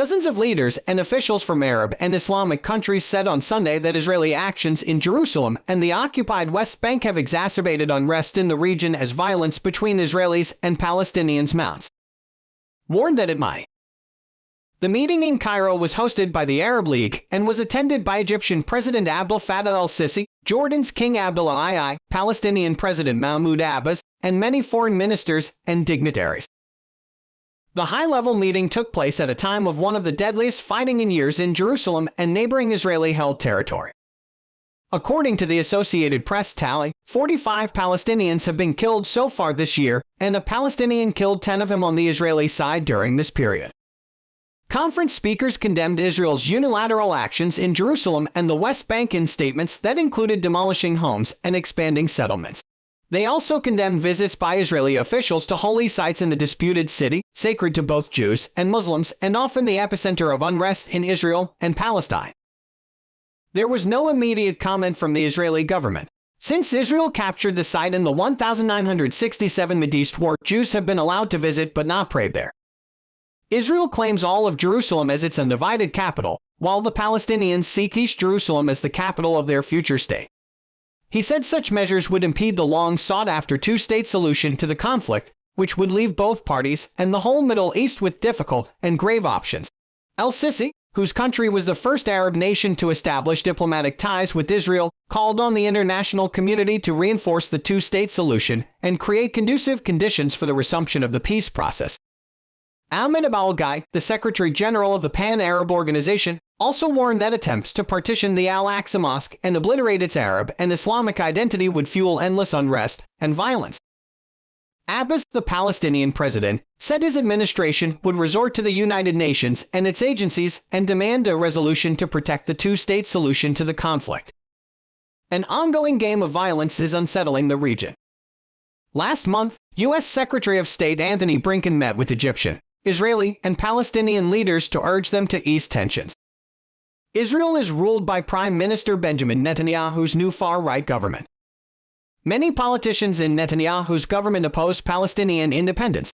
Dozens of leaders and officials from Arab and Islamic countries said on Sunday that Israeli actions in Jerusalem and the occupied West Bank have exacerbated unrest in the region as violence between Israelis and Palestinians mounts. Warned that it might. The meeting in Cairo was hosted by the Arab League and was attended by Egyptian President Abdel Fattah el-Sisi, Jordan's King Abdullah II, Palestinian President Mahmoud Abbas, and many foreign ministers and dignitaries. The high-level meeting took place at a time of one of the deadliest fighting in years in Jerusalem and neighboring Israeli-held territory. According to the Associated Press tally, 45 Palestinians have been killed so far this year, and a Palestinian killed 10 of them on the Israeli side during this period. Conference speakers condemned Israel's unilateral actions in Jerusalem and the West Bank in statements that included demolishing homes and expanding settlements. They also condemned visits by Israeli officials to holy sites in the disputed city, sacred to both Jews and Muslims and often the epicenter of unrest in Israel and Palestine. There was no immediate comment from the Israeli government. Since Israel captured the site in the 1967 Mideast War, Jews have been allowed to visit but not pray there. Israel claims all of Jerusalem as its undivided capital, while the Palestinians seek East Jerusalem as the capital of their future state. He said such measures would impede the long-sought-after two-state solution to the conflict, which would leave both parties and the whole Middle East with difficult and grave options. El-Sisi, whose country was the first Arab nation to establish diplomatic ties with Israel, called on the international community to reinforce the two-state solution and create conducive conditions for the resumption of the peace process. Ahmed Al-Ghai, the Secretary-General of the Pan-Arab Organization, also warned that attempts to partition the Al-Aqsa Mosque and obliterate its Arab and Islamic identity would fuel endless unrest and violence. Abbas, the Palestinian president, said his administration would resort to the United Nations and its agencies and demand a resolution to protect the two-state solution to the conflict. An ongoing game of violence is unsettling the region. Last month, U.S. Secretary of State Antony Blinken met with Egyptian, Israeli, and Palestinian leaders to urge them to ease tensions. Israel is ruled by Prime Minister Benjamin Netanyahu's new far-right government. Many politicians in Netanyahu's government oppose Palestinian independence.